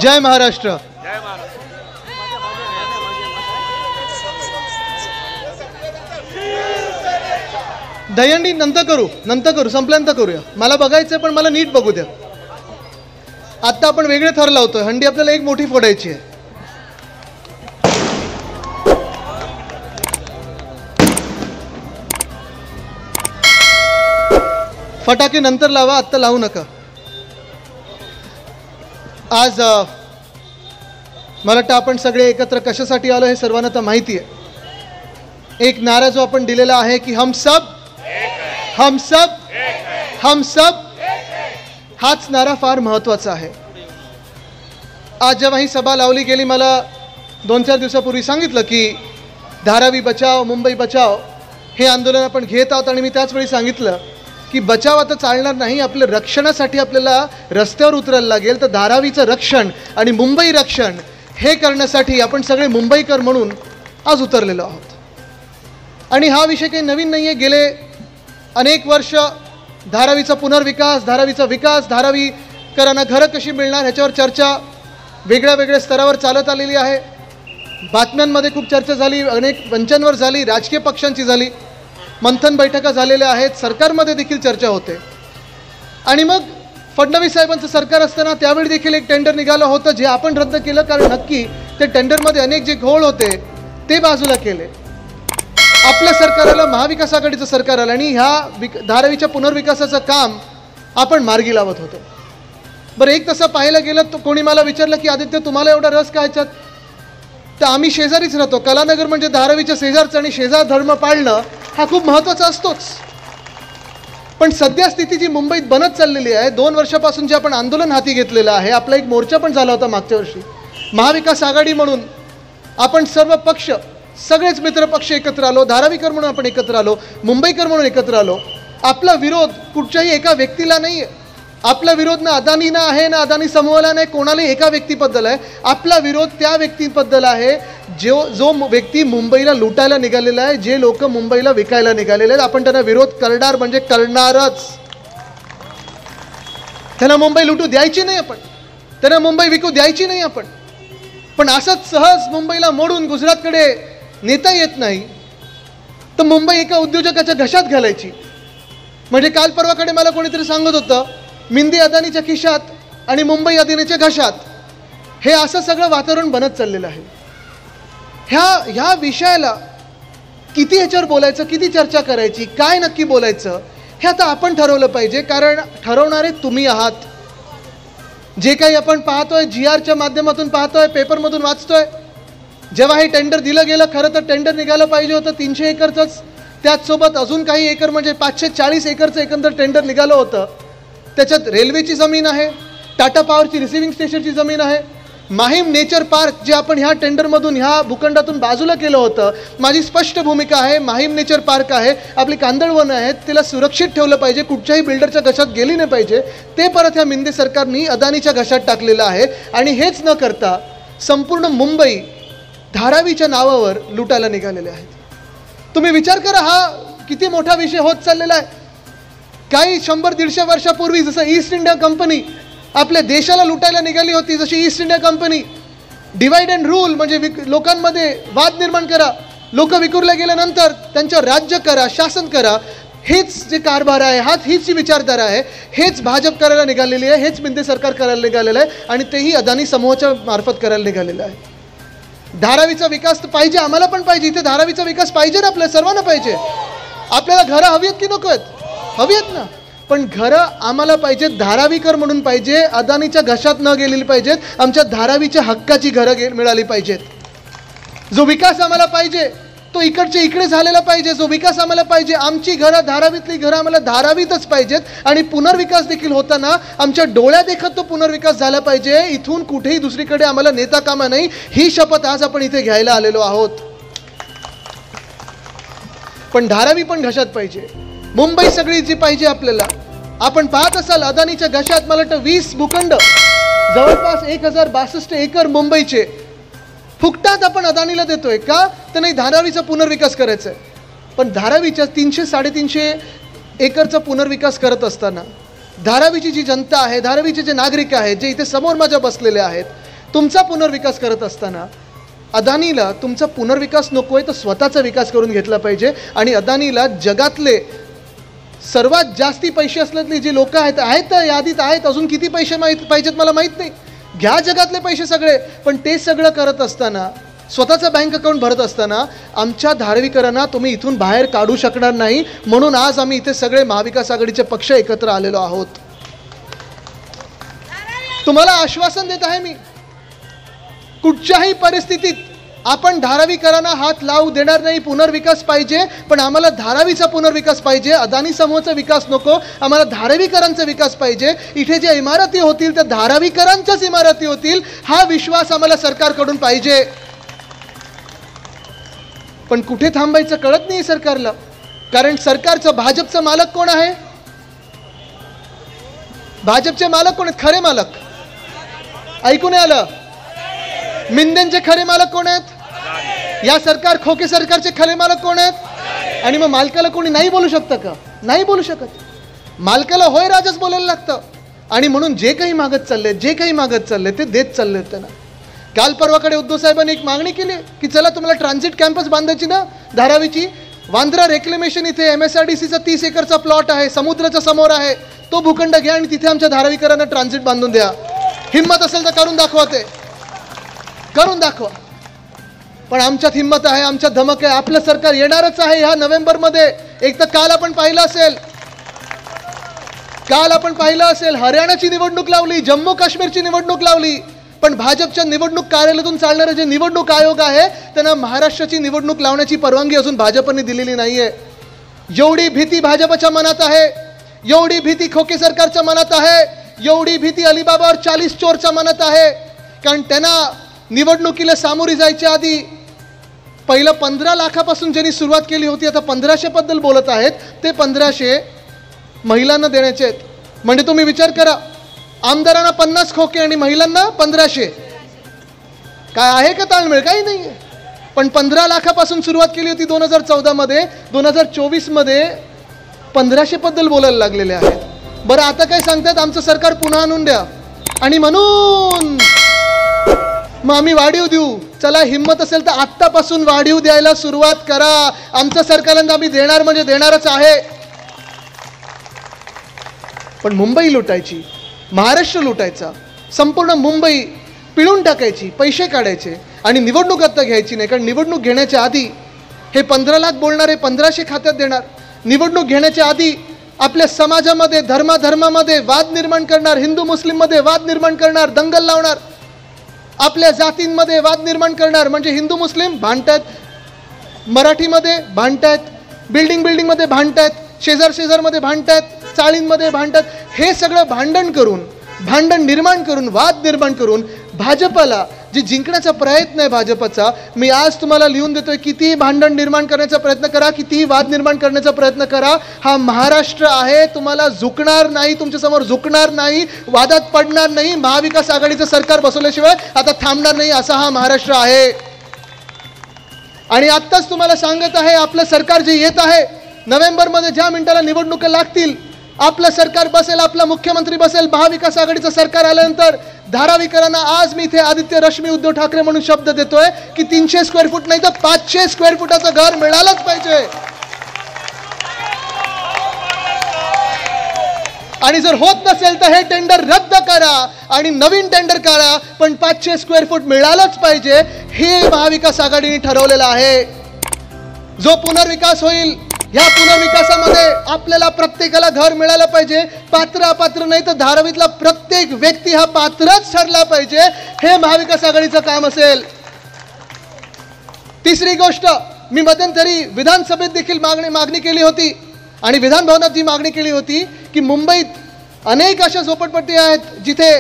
जय महाराष्ट्र. दहीहंडी नंतर करू संपल्यानंतर करूया. मला बघायचं पण मला नीट बघू द्या. आता आपण वेगळे थर लावतोय. हंडी आपल्याला एक मोठी फोडायची आहे. फटाके नंतर लावा, आत्ता लावू नका. आज मला वाटतं आपण सगळे एकत्र कशासाठी आलो हे सर्वांना तर माहिती आहे. एक नारा जो आपण दिलेला आहे की हम सब हाच नारा फार महत्त्वाचा आहे. आज जेव्हा ही सभा लावली गेली, मला 2-4 दिवसापूर्वी सांगितलं की धारावी बचाव, मुंबई बचाव हे आंदोलन आपण घेत आहोत. आणि मी त्याचवेळी सांगितलं की बचाव आता चालणार नाही, आपल्या रक्षणासाठी आपल्याला रस्त्यावर उतरायला लागेल. तर धारावीचं रक्षण आणि मुंबई रक्षण हे करण्यासाठी आपण सगळे मुंबईकर म्हणून आज उतरलेलो आहोत. आणि हा विषय काही नवीन नाही आहे. गेले अनेक वर्ष धारावीचा पुनर्विकास, धारावीचा विकास, धारावीकरांना घरं कशी मिळणार ह्याच्यावर चर्चा वेगळ्या स्तरावर चालत आलेली आहे. बातम्यांमध्ये खूप चर्चा झाली, अनेक मंचांवर झाली, राजकीय पक्षांची झाली, मंथन बैठका झालेल्या आहेत, सरकारमध्ये देखील चर्चा होते. आणि मग फडणवीस साहेबांचं सरकार असताना त्यावेळी देखील एक टेंडर निघालं होतं जे आपण रद्द केलं, कारण नक्की ते टेंडरमध्ये अनेक जे घोळ होते ते बाजूला केले. आपलं सरकार आलं, महाविकास आघाडीचं सरकार आलं आणि ह्या धारावीच्या पुनर्विकासाचं काम आपण मार्गी लावत होतो. बरं, एक तसं पाहायला गेलं तर कोणी मला विचारलं की आदित्य तुम्हाला एवढा रस काय ह्याच्यात? तर आम्ही शेजारीच राहतो. कलानगर म्हणजे धारावीच्या शेजारचं आणि शेजार धर्म पाळणं हा खूप महत्त्वाचा असतोच. पण सध्या स्थिती जी मुंबईत बनत चाललेली आहे, 2 वर्षापासून जे आपण आंदोलन हाती घेतलेलं आहे, आपला एक मोर्चा पण झाला होता मागच्या वर्षी, महाविकास आघाडी म्हणून आपण सर्व पक्ष, सगळेच मित्रपक्ष एकत्र आलो, धारावीकर म्हणून आपण एकत्र आलो, मुंबईकर म्हणून एकत्र आलो. आपला विरोध कुठच्याही एका व्यक्तीला नाही आहे. आपला विरोध ना अदानीना आहे, ना अदानी समूहाला नाही, कोणालाही एका व्यक्तीबद्दल आहे. आपला विरोध त्या व्यक्तीबद्दल आहे जो व्यक्ती मुंबईला लुटायला निघालेला आहे, जे लोक मुंबईला विकायला निघालेले आहेत. आपण त्यांना विरोध करणार म्हणजे करणारच. त्यांना मुंबई लुटू द्यायची नाही आपण, त्यांना मुंबई विकू द्यायची नाही आपण. पण असंच सहज मुंबईला मोडून गुजरातकडे नेता येत नाही. तर मुंबई एका उद्योजकाच्या घशात घालायची. म्हणजे काल परवाकडे मला कोणीतरी सांगत होतं, मिंदी अदानीच्या खिशात आणि मुंबई अदानीच्या घशात, हे असं सगळं वातावरण बनत चाललेलं आहे. ह्या विषयाला किती ह्याच्यावर बोलायचं, किती चर्चा करायची, काय नक्की बोलायचं हे आता आपण ठरवलं पाहिजे. कारण ठरवणारे तुम्ही आहात. जे काही आपण पाहतोय, GRच्या माध्यमातून पाहतोय, पेपरमधून वाचतोय, जेव्हा हे टेंडर दिलं गेलं, खरं तर टेंडर निघालं पाहिजे होतं 300 एकरचंच. त्याचसोबत अजून काही एकर म्हणजे 540 एकरचं एकंदर टेंडर निघालं होतं. त्याच्यात रेल्वेची जमीन आहे, टाटा पॉवरची रिसिव्हिंग स्टेशनची जमीन आहे, माहीम नेचर पार्क जे आपण ह्या टेंडरमधून, ह्या भूखंडातून बाजूला केलं होतं. माझी स्पष्ट भूमिका आहे, माहीम नेचर पार्क आहे, आपली कांदळवनं आहेत, तिला सुरक्षित ठेवलं पाहिजे, कुठच्याही बिल्डरच्या घशात गेली नाही पाहिजे. ते परत ह्या मिंदे सरकारनी अदानीच्या घशात टाकलेलं आहे. आणि हेच न करता संपूर्ण मुंबई धारावीच्या नावावर लुटायला निघालेले आहेत. तुम्ही विचार करा, हा किती मोठा विषय होत चाललेला आहे. काही 100-150 वर्षापूर्वी जसं ईस्ट इंडिया कंपनी आपल्या देशाला लुटायला निघाली होती, जशी east India company divide and rule म्हणजे लोकांमध्ये वाद निर्माण करा, लोक विखुरले गेल्यानंतर त्यांच्यावर राज्य करा, शासन करा, हेच जे कारभार आहे, हीच जी विचारधारा आहे, हेच भाजप करायला निघालेली आहे, हेच मिंदे सरकार करायला निघालेलं आहे. आणि तेही अदानी समूहाच्या मार्फत करायला निघालेलं आहे. धारावीचा विकास तर पाहिजे, आम्हाला पण पाहिजे. इथे धारावीचा विकास पाहिजे ना, आपल्या सर्वांना पाहिजे. आपल्याला घरं हवी आहेत की नको आहेत? हवी आहेत ना. पण घरं आम्हाला पाहिजेत, धारावीकर म्हणून पाहिजे, अदानीच्या घशात न गेलेली पाहिजेत. आमच्या धारावीच्या हक्काची घरं मिळाली पाहिजेत. जो विकास आम्हाला पाहिजे तो इकडचे इकडे झालेला पाहिजे. जो विकास आम्हाला पाहिजे, आमची घरं, धारावीतली घरं आम्हाला धारावीतच पाहिजेत. आणि पुनर्विकास देखील होताना आमच्या डोळ्या देखत तो पुनर्विकास झाला पाहिजे. इथून कुठेही दुसरीकडे आम्हाला नेता कामा नाही, ही शपथ आज आपण इथे घ्यायला आलेलो आहोत. पण धारावी पण घशात पाहिजे, मुंबई सगळी जी पाहिजे आपल्याला. आपण पाहत असाल अदानीच्या घशात मला वाटतं 20 भूखंड, जवळपास 1062 एकर मुंबईचे फुकटात आपण अदानीला देतोय का? तर नाही, धारावीचा पुनर्विकास करायचा आहे. पण धारावीच्या 300-350 एकरचा पुनर्विकास करत असताना धारावीची जी जनता आहे, धारावीचे जे नागरिक आहेत, जे इथे समोर माझ्या बसलेले आहेत, तुमचा पुनर्विकास करत असताना अदानीला तुमचा पुनर्विकास नको आहे तर स्वतःचा विकास करून घेतला पाहिजे. आणि अदानीला जगातले सर्वात जास्ती पैसे असलेली जी लोक आहेत यादीत आहेत. अजून किती पैसे पाहिजेत मला माहीत नाही. घ्या जगातले पैसे सगळे, पण ते सगळं करत असताना स्वतःचं बँक अकाउंट भरत असताना आमच्या धारावीकरांना तुम्ही इथून बाहेर काढू शकणार नाही. म्हणून आज आम्ही इथे सगळे महाविकास आघाडीचे पक्ष एकत्र आलेलो आहोत. तुम्हाला आश्वासन देत आहे मी, कुठच्याही परिस्थितीत आपण धारावीकरांना हात लावू देणार नाही. पुनर्विकास पाहिजे, पण आम्हाला धारावीचा पुनर्विकास पाहिजे. अदानी समूहाचा विकास नको, आम्हाला धारावीकरांचा विकास पाहिजे. इथे ज्या इमारती होतील त्या धारावीकरांच्याच इमारती होतील, हा विश्वास आम्हाला सरकारकडून पाहिजे. पण कुठे थांबायचं कळत नाही सरकारला. कारण सरकारचं भाजपचं मालक कोण आहे? भाजपचे मालक कोण आहेत? खरे मालक ऐकून आलं? मिंदेंचे खरे मालक कोण आहेत? या सरकार खोके सरकारचे खरे मालक कोण आहेत? आणि मग मालकाला कोणी नाही बोलू शकतं का? नाही बोलू शकत. मालकाला होय राजाच बोलायला लागतं. आणि म्हणून जे काही मागत चालले ते देत चालले त्यांना. काल परवाकडे उद्धव साहेबांनी एक मागणी केली की चला तुम्हाला ट्रान्झिट कॅम्पस बांधायची ना धारावीची, वांद्रा रेक्लेमेशन इथे MSRDCचा 30 एकरचा प्लॉट आहे, समुद्राच्या समोर आहे, तो भूखंड घ्या आणि तिथे आमच्या धारावीकरांना ट्रान्झिट बांधून द्या. हिम्मत असेल तर करून दाखवा, ते करून दाखवा. पण आमच्यात हिम्मत आहे, आमच्यात धमक आहे. आपलं सरकार येणारच आहे ह्या नोव्हेंबरमध्ये. एक तर काल आपण पाहिलं असेल हरियाणाची निवडणूक लावली, जम्मू काश्मीरची निवडणूक लावली, पण भाजपच्या निवडणूक कार्यालयातून चालणारे जे निवडणूक आयोग आहे त्यांना महाराष्ट्राची निवडणूक लावण्याची परवानगी अजून भाजपने दिलेली नाहीये. एवढी भीती भाजपच्या मनात आहे, एवढी भीती खोके सरकारच्या मनात आहे, एवढी भीती अलिबाबा और 40 चोरच्या मनात आहे. कारण त्यांना निवडणुकीला सामोरी जायच्या आधी पहिलं 15 लाखापासून ज्यांनी सुरुवात केली होती, आता 1500 बद्दल बोलत आहेत. ते 1500 महिलांना देण्याचे आहेत. म्हणजे तुम्ही विचार करा, आमदारांना 50 खोके आणि महिलांना 1500. काय आहे का ताळमेळ? काही नाही आहे. पण 15 लाखापासून सुरुवात केली होती 2014 मध्ये, 2024 मध्ये 1500 बद्दल बोलायला लागलेले आहेत. बरं आता काय सांगतात, आमचं सरकार पुन्हा आणून द्या. आणि म्हणून मग आम्ही वाढीव देऊ. चला, हिम्मत असेल तर आत्तापासून वाढीव द्यायला सुरुवात करा. आमचं सरकारला आम्ही देणार म्हणजे देणारच आहे. पण मुंबई लुटायची, महाराष्ट्र लुटायचा, संपूर्ण मुंबई पिळून टाकायची, पैसे काढायचे आणि निवडणूक आता घ्यायची नाही. कारण निवडणूक घेण्याच्या आधी हे 15 लाख बोलणारे 1500 खात्यात देणार. निवडणूक घेण्याच्या आधी आपल्या समाजामध्ये धर्मामध्ये वाद निर्माण करणार, हिंदू मुस्लिममध्ये वाद निर्माण करणार, दंगल लावणार, आपल्या जातींमध्ये वाद निर्माण करणार. म्हणजे हिंदू मुस्लिम भांडतायत, मराठीमध्ये भांडतायत, बिल्डिंगमध्ये भांडतायत, शेजारमध्ये भांडतायत, चाळींमध्ये भांडतात. हे सगळं भांडण निर्माण करून वाद निर्माण करून भाजपला जे जिंकण्याचा प्रयत्न आहे भाजपचा, मी आज तुम्हाला लिहून देतोय, किती भांडण निर्माण करण्याचा प्रयत्न करा, किती वाद निर्माण करण्याचा प्रयत्न करा, हा महाराष्ट्र आहे. तुम्हाला झुकणार नाही, तुमच्यासमोर झुकणार नाही, वादात पडणार नाही. महाविकास आघाडीचं सरकार बसवल्याशिवाय आता थांबणार नाही, असा हा महाराष्ट्र आहे. आणि आत्ताच तुम्हाला सांगत आहे, आपलं सरकार जे येत आहे नोव्हेंबरमध्ये, ज्या मिनिटाला निवडणुका लागतील, आपलं सरकार बसेल, आपला मुख्यमंत्री बसेल. महाविकास आघाडीचं सरकार आल्यानंतर धारावीकरांना आज मी इथे आदित्य रश्मी उद्धव ठाकरे म्हणून शब्द देतोय की 300 स्क्वेअर फूट नाही तर 500 स्क्वेअर फुटाचं घर मिळालंच पाहिजे. आणि जर होत नसेल तर हे टेंडर रद्द करा आणि नवीन टेंडर करा, पण 500 स्क्वेअर फूट मिळालंच पाहिजे. हे महाविकास आघाडीने ठरवलेलं आहे. जो पुनर्विकास होईल, या पुनर्विकासामध्ये आपल्याला प्रत्येकाला घर मिळालं पाहिजे. पात्र अपात्र नाही तर धारावीतला प्रत्येक व्यक्ती हा पात्रच ठरला पाहिजे. हे महाविकास आघाडीचं काम असेल. तिसरी गोष्ट, मी मध्यंतरी विधानसभेत देखील मागणी केली होती आणि विधान भवनात जी मागणी केली होती की मुंबईत अनेक अशा झोपडपट्टी आहेत जिथे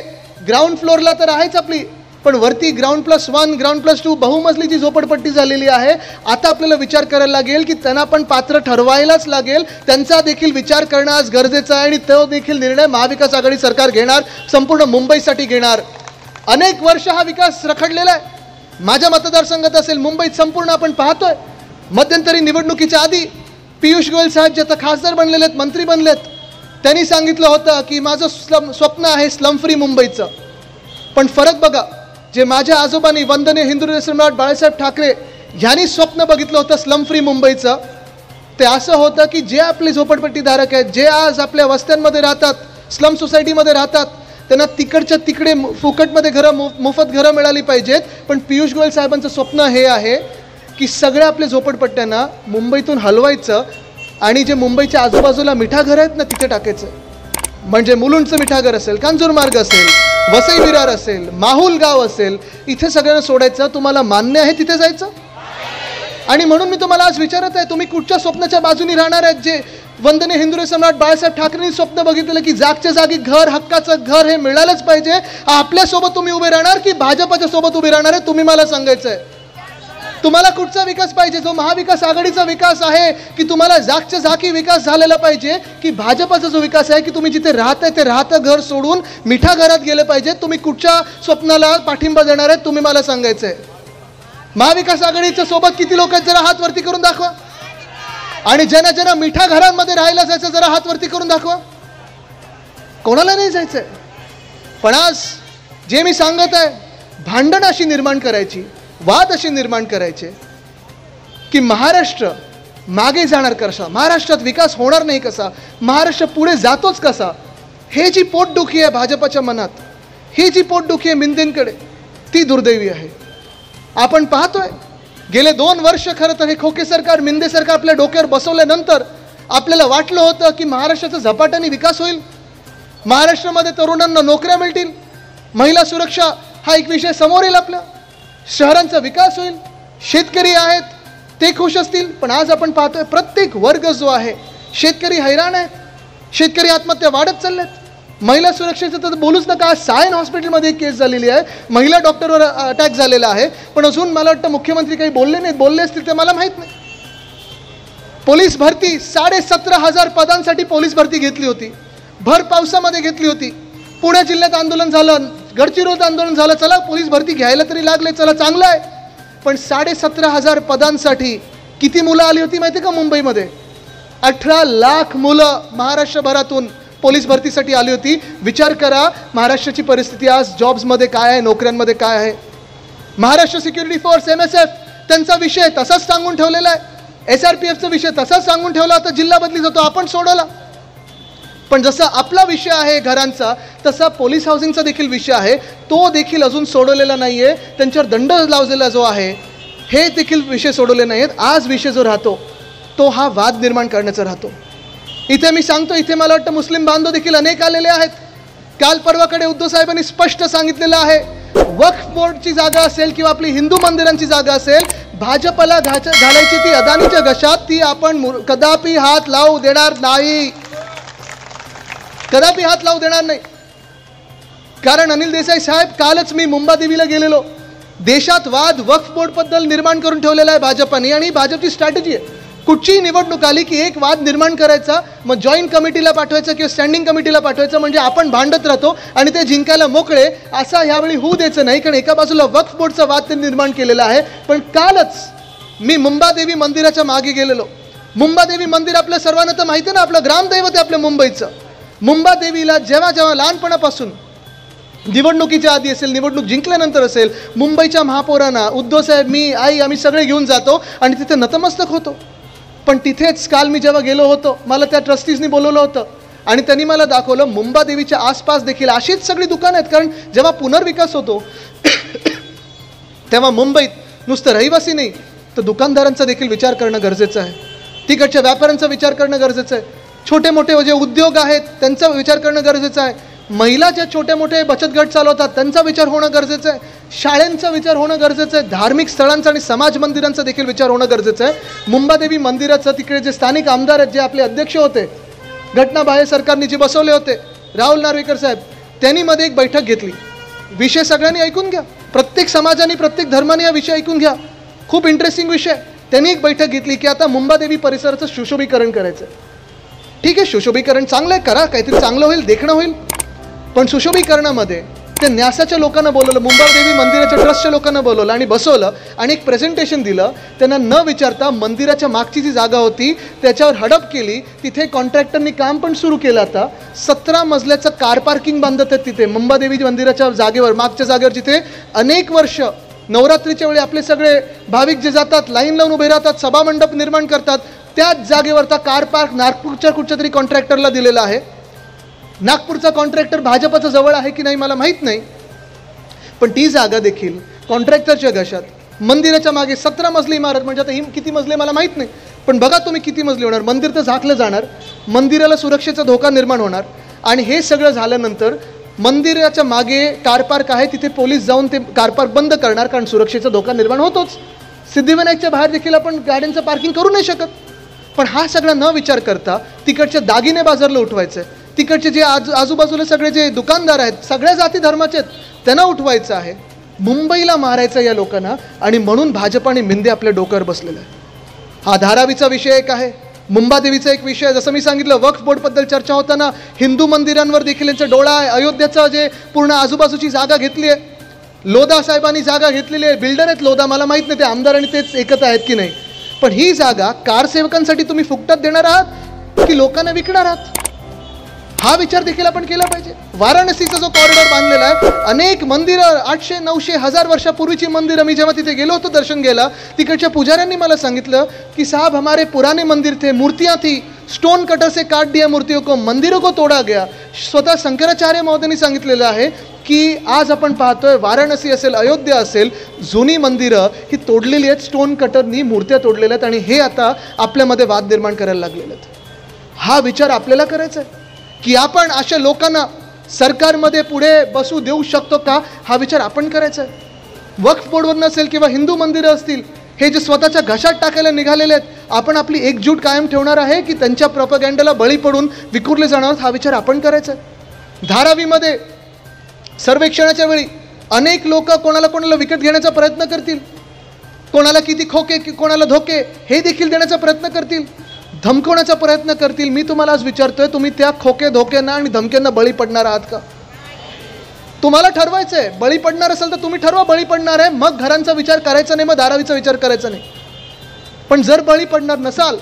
ग्राउंड फ्लोअरला तर आहेच आपली, पण वरती ground+1 ground+2 बहुमजली जी झोपडपट्टी झालेली आहे. आता आपल्याला विचार करायला लागेल की त्यांना पण पात्र ठरवायलाच लागेल. त्यांचा देखील विचार करणं आज गरजेचं आहे आणि तो देखील निर्णय महाविकास आघाडी सरकार घेणार, संपूर्ण मुंबईसाठी घेणार. अनेक वर्ष हा विकास रखडलेला आहे. माझ्या मतदारसंघात असेल, मुंबईत संपूर्ण आपण पाहतोय. मध्यंतरी निवडणुकीच्या आधी पियुष गोयल साहेब जे आता खासदार बनलेले आहेत, मंत्री बनलेत, त्यांनी सांगितलं होतं की माझं स्वप्न आहे स्लम फ्री मुंबईचं. पण फरक बघा, जे माझ्या आजोबांनी वंदनीय हिंदू सम्राट बाळासाहेब ठाकरे यांनी स्वप्न बघितलं होतं स्लम फ्री मुंबईचं, ते असं होतं की जे आपले झोपडपट्टीधारक आहेत, जे आज आपल्या वस्त्यांमध्ये राहतात, स्लम सोसायटीमध्ये राहतात, त्यांना तिकडच्या तिकडे फुकटमध्ये घरं, मोफत घरं मिळाली पाहिजेत. पण पियुष गोयल साहेबांचं स्वप्न हे आहे की सगळ्या आपल्या झोपडपट्ट्यांना मुंबईतून हलवायचं आणि जे मुंबईच्या आजूबाजूला मिठाघरं आहेत ना तिथे टाकायचं. म्हणजे मुलुंडचं मिठागर असेल, कांजूरमार्ग असेल, वसई विरार असेल, माहुल गाव असेल, इथे सगळ्यांना सोडायचं. तुम्हाला मान्य आहे तिथे जायचं? आणि म्हणून मी तुम्हाला आज विचारत आहे, तुम्ही कुठच्या स्वप्नाच्या बाजूनी राहणार आहेत? जे वंदनीय हिंदू सम्राट बाळासाहेब ठाकरेंनी स्वप्न बघितलेलं की जागच्या जागी घर, हक्काचं घर हे मिळालंच पाहिजे, आपल्यासोबत तुम्ही उभे राहणार की भाजपच्या सोबत उभे राहणार आहे? तुम्ही मला सांगायचं आहे. तुम्हाला कुठचा विकास पाहिजे? जो महाविकास आघाडीचा विकास आहे की तुम्हाला जागच्या जागी विकास झालेला पाहिजे, की भाजपचा जो विकास आहे की तुम्ही जिथे राहताय ते राहतं घर सोडून मिठा घरात गेले पाहिजे? तुम्ही कुठच्या स्वप्नाला पाठिंबा देणार आहे? तुम्ही मला सांगायचं आहे. महाविकास आघाडीच्या सोबत किती लोक आहेत? जरा हात वरती करून दाखवा. आणि ज्यांना ज्यांना मिठा घरांमध्ये राहायला जायचं जरा हात वरती करून दाखवा. कोणाला नाही जायचंय? पण आज जे मी सांगत आहे, भांडण अशी निर्माण करायची, वाद अशी निर्माण करायचे की महाराष्ट्र मागे जाणार कसा, महाराष्ट्रात विकास होणार नाही कसा, महाराष्ट्र पुढे जातोच कसा, हे जी पोटदुखी आहे भाजपच्या मनात, ही जी पोटदुखी आहे मिंदेंकडे, ती दुर्दैवी आहे. आपण पाहतोय गेले 2 वर्ष खरं तर हे खोके सरकार, मिंदे सरकार आपल्या डोक्यावर बसवल्यानंतर आपल्याला वाटलं होतं की महाराष्ट्राचा झपाट्याने विकास होईल, महाराष्ट्रामध्ये तरुणांना नोकऱ्या मिळतील, महिला सुरक्षा हा एक विषय समोर येईल, आपल्या शहरांचा विकास होईल, शेतकरी आहेत ते खुश असतील. पण आज आपण पाहतोय प्रत्येक वर्ग जो आहे, शेतकरी हैराण आहेत, शेतकरी आत्महत्या वाढत चालल्यात. महिला सुरक्षेचं तर बोलूच नका. सायन हॉस्पिटलमध्ये एक केस झालेली आहे, महिला डॉक्टरवर अटॅक झालेला आहे, पण अजून मला वाटतं मुख्यमंत्री काही बोलले नाहीत. बोलले असतील ते मला माहीत नाही. पोलीस भरती 17,500 पदांसाठी पोलीस भरती घेतली होती, भर पावसामध्ये घेतली होती. पुणे जिल्ह्यात आंदोलन झालं, गडचिरोलीत आंदोलन झालं, चला पोलीस भरती घ्यायला तरी लागले, चला चांगलं आहे. पण 17,500 पदांसाठी किती मुलं आली होती माहिती का मुंबईमध्ये? 18 लाख मुलं महाराष्ट्रभरातून पोलीस भरतीसाठी आली होती. विचार करा महाराष्ट्राची परिस्थिती आज जॉब्समध्ये काय आहे, नोकऱ्यांमध्ये काय आहे. महाराष्ट्र सिक्युरिटी फोर्स MSF त्यांचा विषय तसाच सांगून ठेवलेला आहे, SRPFचा विषय तसाच सांगून ठेवला होता, जिल्हा बदली जातो, आपण सोडवला. पण जसा आपला विषय आहे घरांचा, तसा पोलीस हाऊसिंगचा देखील विषय आहे, तो देखील अजून सोडवलेला नाही आहे. त्यांच्यावर दंड लावलेला जो आहे हे देखील विषय सोडवले नाही आहेत. आज विषय जो राहतो तो हा वाद निर्माण करण्याचा राहतो. इथे मी सांगतो, इथे मला वाटतं मुस्लिम बांधव देखील अनेक आलेले आहेत. काल परवाकडे उद्धव साहेबांनी स्पष्ट सांगितलेलं आहे, वक्फ बोर्डची जागा असेल किंवा आपली हिंदू मंदिरांची जागा असेल, भाजपला घालायची ती अदानीच्या घशात, ती आपण कदापि हात लावू देणार नाही, कदापि हात लावू देणार नाही. कारण अनिल देसाई साहेब, कालच मी मुंबादेवीला गेलेलो. देशात वाद वक्फ बोर्डबद्दल निर्माण करून ठेवलेला आहे भाजपने, आणि भाजपची स्ट्रॅटेजी आहे, कुठचीही निवडणूक आली की एक वाद निर्माण करायचा, मग जॉईंट कमिटीला पाठवायचं किंवा स्टँडिंग कमिटीला पाठवायचं, म्हणजे आपण भांडत राहतो आणि ते जिंकायला मोकळे, असा ह्यावेळी होऊ द्यायचं नाही. कारण एका बाजूला वक्फ बोर्डचा वाद ते निर्माण केलेला आहे. पण कालच मी मुंबादेवी मंदिराच्या मागे गेलेलो. मुंबादेवी मंदिर आपल्या सर्वांना तर माहिती आहे ना, आपलं ग्रामदैवत आहे आपल्या मुंबईचं. मुंबादेवीला जेव्हा जेव्हा लहानपणापासून, निवडणुकीच्या आधी असेल, निवडणूक जिंकल्यानंतर असेल, मुंबईच्या महापौरांना उद्धव साहेब, मी, आई, आम्ही सगळे घेऊन जातो आणि तिथे नतमस्तक होतो. पण तिथेच काल मी जेव्हा गेलो होतो, मला त्या ट्रस्टीजनी बोलवलं होतं आणि त्यांनी मला दाखवलं मुंबादेवीच्या आसपास देखील अशीच सगळी दुकानं आहेत. कारण जेव्हा पुनर्विकास होतो तेव्हा मुंबईत नुसतं रहिवासी नाही तर दुकानदारांचा देखील विचार करणं गरजेचं आहे, तिकडच्या व्यापाऱ्यांचा विचार करणं गरजेचं आहे, छोटे मोठे जे उद्योग आहेत त्यांचा विचार करणं गरजेचं आहे, महिला ज्या छोटे मोठे बचत गट चालवतात त्यांचा विचार होणं गरजेचं आहे, शाळांचा विचार होणं गरजेचं आहे, धार्मिक स्थळांचा आणि समाज मंदिरांचा देखील विचार होणं गरजेचं आहे. मुंबादेवी मंदिराचं तिकडे जे स्थानिक आमदार आहेत, जे आपले अध्यक्ष होते, घटनाबाह्य सरकारने जे बसवले होते, राहुल नार्वेकर साहेब, त्यांनी मध्ये एक बैठक घेतली. विषय सगळ्यांनी ऐकून घ्या, प्रत्येक समाजाने, प्रत्येक धर्माने हा विषय ऐकून घ्या, खूप इंटरेस्टिंग विषय. त्यांनी एक बैठक घेतली की आता मुंबादेवी परिसराचं सुशोभीकरण करायचं. ठीक आहे, सुशोभीकरण चांगलं आहे, करा, काहीतरी चांगलं होईल, देखणं होईल. पण सुशोभीकरणामध्ये त्या न्यासाच्या लोकांना बोलवलं, मुंबादेवी मंदिराच्या ट्रस्टच्या लोकांना बोलवलं आणि बसवलं आणि एक प्रेझेंटेशन दिलं. त्यांना न विचारता मंदिराच्या मागची जी जागा होती त्याच्यावर हडप केली. तिथे कॉन्ट्रॅक्टरनी काम पण सुरू केलं. आता 17 मजल्याचं कार पार्किंग बांधत आहेत तिथे मुंबादेवी मंदिराच्या जागेवर, मागच्या जागेवर, जिथे अनेक वर्ष नवरात्रीच्या वेळी आपले सगळे भाविक जे जातात, लाईन लावून उभे राहतात, सभामंडप निर्माण करतात. त्याच जागेवरचा कार पार्क नागपूरच्या कुठच्या तरी कॉन्ट्रॅक्टरला दिलेला आहे. नागपूरचा कॉन्ट्रॅक्टर भाजपचा जवळ आहे की नाही मला माहीत नाही, पण ती जागा देखील कॉन्ट्रॅक्टरच्या घशात. मंदिराच्या मागे 17 मजली इमारत, म्हणजे आता ही किती मजले मला माहीत नाही, पण बघा तुम्ही किती मजली होणार. मंदिर तर झाकलं जाणार, मंदिराला सुरक्षेचा धोका निर्माण होणार. आणि हे सगळं झाल्यानंतर मंदिराच्या मागे कार पार्क आहे, तिथे पोलीस जाऊन ते कार पार्क बंद करणार, कारण सुरक्षेचा धोका निर्माण होतोच. सिद्धिविनायकच्या बाहेर देखील आपण गाड्यांचं पार्किंग करू नाही शकत. पण हा सगळा न विचार करता तिकडचे दागिने बाजारला उठवायचं आहे, तिकडचे जे आजूबाजूला सगळे जे दुकानदार आहेत सगळ्या जाती धर्माचे आहेत त्यांना उठवायचं आहे, मुंबईला मारायचं या लोकांना. आणि म्हणून भाजप आणि मिंदे आपल्या डोक्यावर बसलेलं आहे. हा धारावीचा विषय एक आहे, मुंबादेवीचा एक विषय. जसं मी सांगितलं, वक्फ बोर्डबद्दल चर्चा होताना हिंदू मंदिरांवर देखील यांचा डोळा आहे. अयोध्येचं जे पूर्ण आजूबाजूची जागा घेतली आहे, लोधा साहेबांनी जागा घेतलेली आहे. बिल्डर आहेत लोधा, मला माहीत नाही ते आमदार आणि तेच एकत्र आहेत की नाही, पण ही जागा कारसेवकांसाठी तुम्ही फुकटात देणार आहात की लोकांना विकणार आहात, हा विचार देखील आपण केला पाहिजे. वाराणसीचा जो कॉरिडॉर बांधलेला आहे, अनेक मंदिरं 800, 900, 1000 वर्षापूर्वीची मंदिरं, मी जेव्हा तिथे गेलो होतो दर्शन घ्यायला, तिकडच्या पुजाऱ्यांनी मला सांगितलं की साहब हमारे पुराने मंदिर थे, मूर्तियाँ थी, स्टोन कटर से काट दिया मूर्तियों को, मंदिरों को तोड़ा गया. स्वतः शंकराचार्य महोदयांनी सांगितलेलं आहे की आज आपण पाहतोय वाराणसी असेल, अयोध्या असेल, जुनी मंदिरं ही तोडलेली आहेत, स्टोन कटरनी मूर्त्या तोडलेल्या आहेत आणि हे आता आपल्यामध्ये वाद निर्माण करायला लागलेले आहेत. हा विचार आपल्याला करायचा आहे की आपण अशा लोकांना सरकारमध्ये पुढे बसू देऊ शकतो का, हा विचार आपण करायचा आहे. वक्फ बोर्डवर नसेल किंवा हिंदू मंदिरं असतील, हे जे स्वतःच्या घशात टाकायला निघालेले आहेत, आपण आपली एकजूट कायम ठेवणार आहे की त्यांच्या प्रोपगँडाला बळी पडून विखुरले जाणार, हा विचार आपण करायचा आहे. धारावीमध्ये सर्वेक्षणाच्या वेळी अनेक लोक कोणाला विकत घेण्याचा प्रयत्न करतील, कोणाला किती खोके कोणाला धोके हे देखील देण्याचा प्रयत्न करतील, धमकवण्याचा प्रयत्न करतील. मी तुम्हाला आज विचारतोय, तुम्ही त्या खोके धोक्यांना आणि धमक्यांना बळी पडणार आहात का? तुम्हाला ठरवायचं आहे. बळी पडणार असेल तर तुम्ही ठरवा बळी पडणार आहे, मग घरांचा विचार करायचा नाही, मग धारावीचा विचार करायचा नाही. पण जर बळी पडणार नसाल,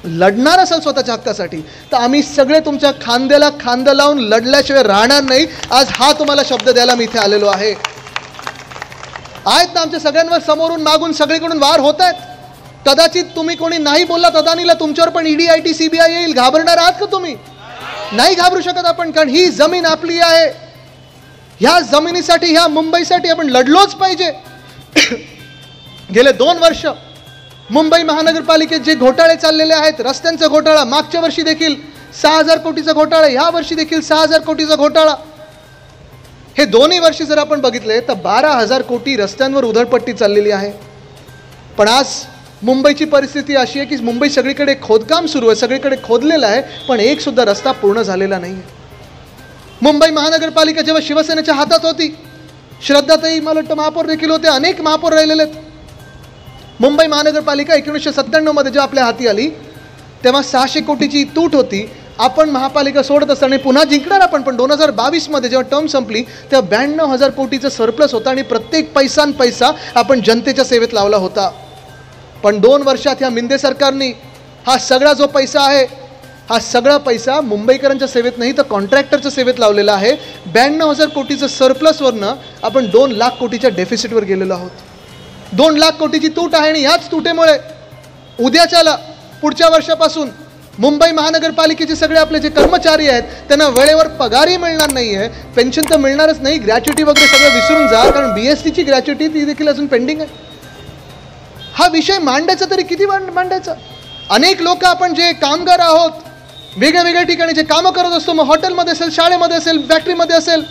लढणार असाल स्वतःच्या हक्कासाठी, तर आम्ही सगळे तुमच्या खांद्याला खांदा लावून लढल्याशिवाय राहणार नाही. आज हा तुम्हाला शब्द द्यायला मी इथे आलेलो आहे. आहेत ना आमच्या सगळ्यांवर समोरून मागून सगळीकडून वार होत आहेत. कदाचित तुम्ही कोणी नाही बोललात अदानीला, तुमच्यावर पण ईडी, IT, CBI येईल. घाबरणार आहात का तुम्ही? नाही घाबरू शकत आपण, कारण ही जमीन आपली आहे. ह्या जमिनीसाठी, ह्या मुंबईसाठी आपण लढलोच पाहिजे. गेले 2 वर्ष मुंबई महानगरपालिकेत जे घोटाळे चाललेले आहेत, रस्त्यांचा घोटाळा, मागच्या वर्षी देखील 6000 कोटीचा घोटाळा, ह्या वर्षी देखील 6000 कोटीचा घोटाळा. हे दोन्ही वर्षी जर आपण बघितले तर 12,000 कोटी रस्त्यांवर उधळपट्टी चाललेली आहे. पण आज मुंबईची परिस्थिती अशी आहे की मुंबई सगळीकडे खोदकाम सुरू आहे, सगळीकडे खोदलेलं आहे, पण एक सुद्धा रस्ता पूर्ण झालेला नाही आहे. मुंबई महानगरपालिका जेव्हा शिवसेनेच्या हातात होती, श्रद्धाताई मला वाटतं महापौर देखील होते, अनेक महापौर राहिलेले आहेत. मुंबई महानगरपालिका 1997 मध्ये जेव्हा आपल्या हाती आली तेव्हा 600 कोटीची तूट होती. आपण महापालिका सोडत असताना पुन्हा जिंकणार आपण, पण 2022 मध्ये जेव्हा टर्म संपली तेव्हा 92,000 कोटीचं सरप्लस होता आणि प्रत्येक पैसा आपण जनतेच्या सेवेत लावला होता. पण 2 वर्षात ह्या मिंदे सरकारने हा सगळा जो पैसा आहे, हा सगळा पैसा मुंबईकरांच्या सेवेत नाही तर कॉन्ट्रॅक्टरच्या सेवेत लावलेला आहे. 92,000 कोटीचं सरप्लसवरनं आपण 2 लाख कोटीच्या डेफिसिटवर गेलेलो आहोत. 2 लाख कोटीची तूट आहे आणि याच तुटेमुळे उद्याच्याला पुढच्या वर्षापासून मुंबई महानगरपालिकेचे सगळे आपले जे कर्मचारी आहेत त्यांना वेळेवर पगारही मिळणार नाही आहे, पेन्शन तर मिळणारच नाही, ग्रॅच्युटी वगैरे सगळं विसरून जा, कारण BSTची ग्रॅच्युटी ती देखील अजून पेंडिंग आहे. हा विषय मांडायचा तरी किती मांडायचा? अनेक लोक आपण जे कामगार आहोत, वेगळ्या ठिकाणी जे कामं करत असतो, मग हॉटेलमध्ये असेल, शाळेमध्ये असेल, फॅक्टरीमध्ये असेल,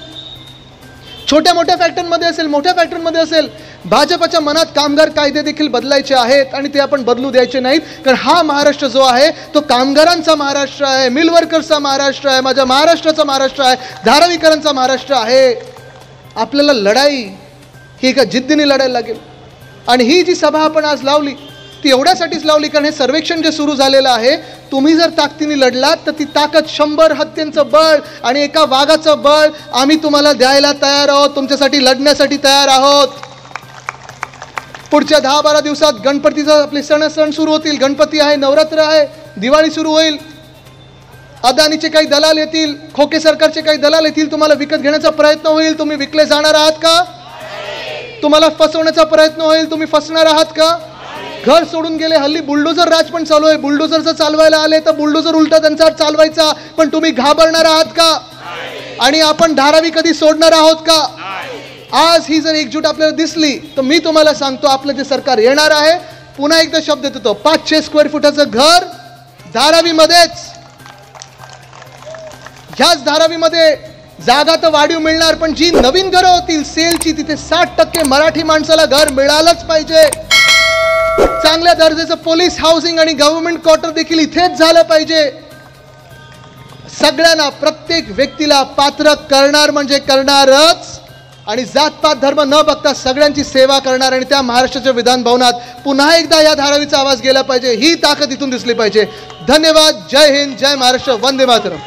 छोट्या मोठ्या फॅक्टरीमध्ये असेल, मोठ्या फॅक्टरीमध्ये असेल, भाजपच्या मनात कामगार कायदे देखील बदलायचे आहेत आणि ते आपण बदलू द्यायचे नाहीत. कारण हा महाराष्ट्र जो आहे तो कामगारांचा महाराष्ट्र आहे, मिल वर्कर्सचा महाराष्ट्र आहे, माझ्या महाराष्ट्राचा महाराष्ट्र आहे, धारावीकरांचा महाराष्ट्र आहे. आपल्याला लढाई ही एका जिद्दीने लढायला लागेल. आणि ही जी सभा आपण आज लावली ती एवढ्यासाठीच लावली कारण हे सर्वेक्षण जे सुरू झालेलं आहे तुम्ही जर ताकदीने लढलात तर ती ताकद 100 हत्तींचं बळ आणि एका वाघाचं बळ आम्ही तुम्हाला द्यायला तयार आहोत, तुमच्यासाठी लढण्यासाठी तयार आहोत. पुढच्या 10-12 दिवसात गणपतीचा आपले सण सुरू होतील. गणपती आहे, नवरात्र आहे, दिवाळी सुरू होईल. अदानीचे काही दलाल येतील, खोके सरकारचे काही दलाल येतील, तुम्हाला विकत घेण्याचा प्रयत्न होईल. तुम्ही विकले जाणार आहात का? तुम्हाला फसवण्याचा प्रयत्न होईल, तुम्ही फसणार आहात का? घर सोडून गेले. हल्ली बुलडोजर राज पण चालू आहे. बुलडोजर जर चालवायला आले तर बुलडोजर उलटा त्यांचा चालवायचा. पण तुम्ही घाबरणार आहात का? आणि आपण धारावी कधी सोडणार आहोत का? आज ही जर एकजूट आपल्याला दिसली तर मी तुम्हाला सांगतो आपलं जे सरकार येणार आहे, पुन्हा एकदा शब्द देतो, 500 स्क्वेअर फुटाचं घर धारावीमध्येच. ह्याच धारावीमध्ये जागा तर वाढीव मिळणार, पण जी नवीन घरं होतील सेलची तिथे 60% मराठी माणसाला घर मिळालंच पाहिजे. चांगल्या दर्जाचं पोलीस हाऊसिंग आणि गव्हर्नमेंट क्वार्टर देखील इथेच झालं पाहिजे. सगळ्यांना, प्रत्येक व्यक्तीला पात्र करणार म्हणजे करणारच. आणि जातपात धर्म न बघता सगळ्यांची सेवा करणार. आणि त्या महाराष्ट्राच्या विधान भवनात पुन्हा एकदा या धारावीचा आवाज गेला पाहिजे. ही ताकद इथून दिसली पाहिजे. धन्यवाद. जय हिंद, जय महाराष्ट्र, वंदे मातरम.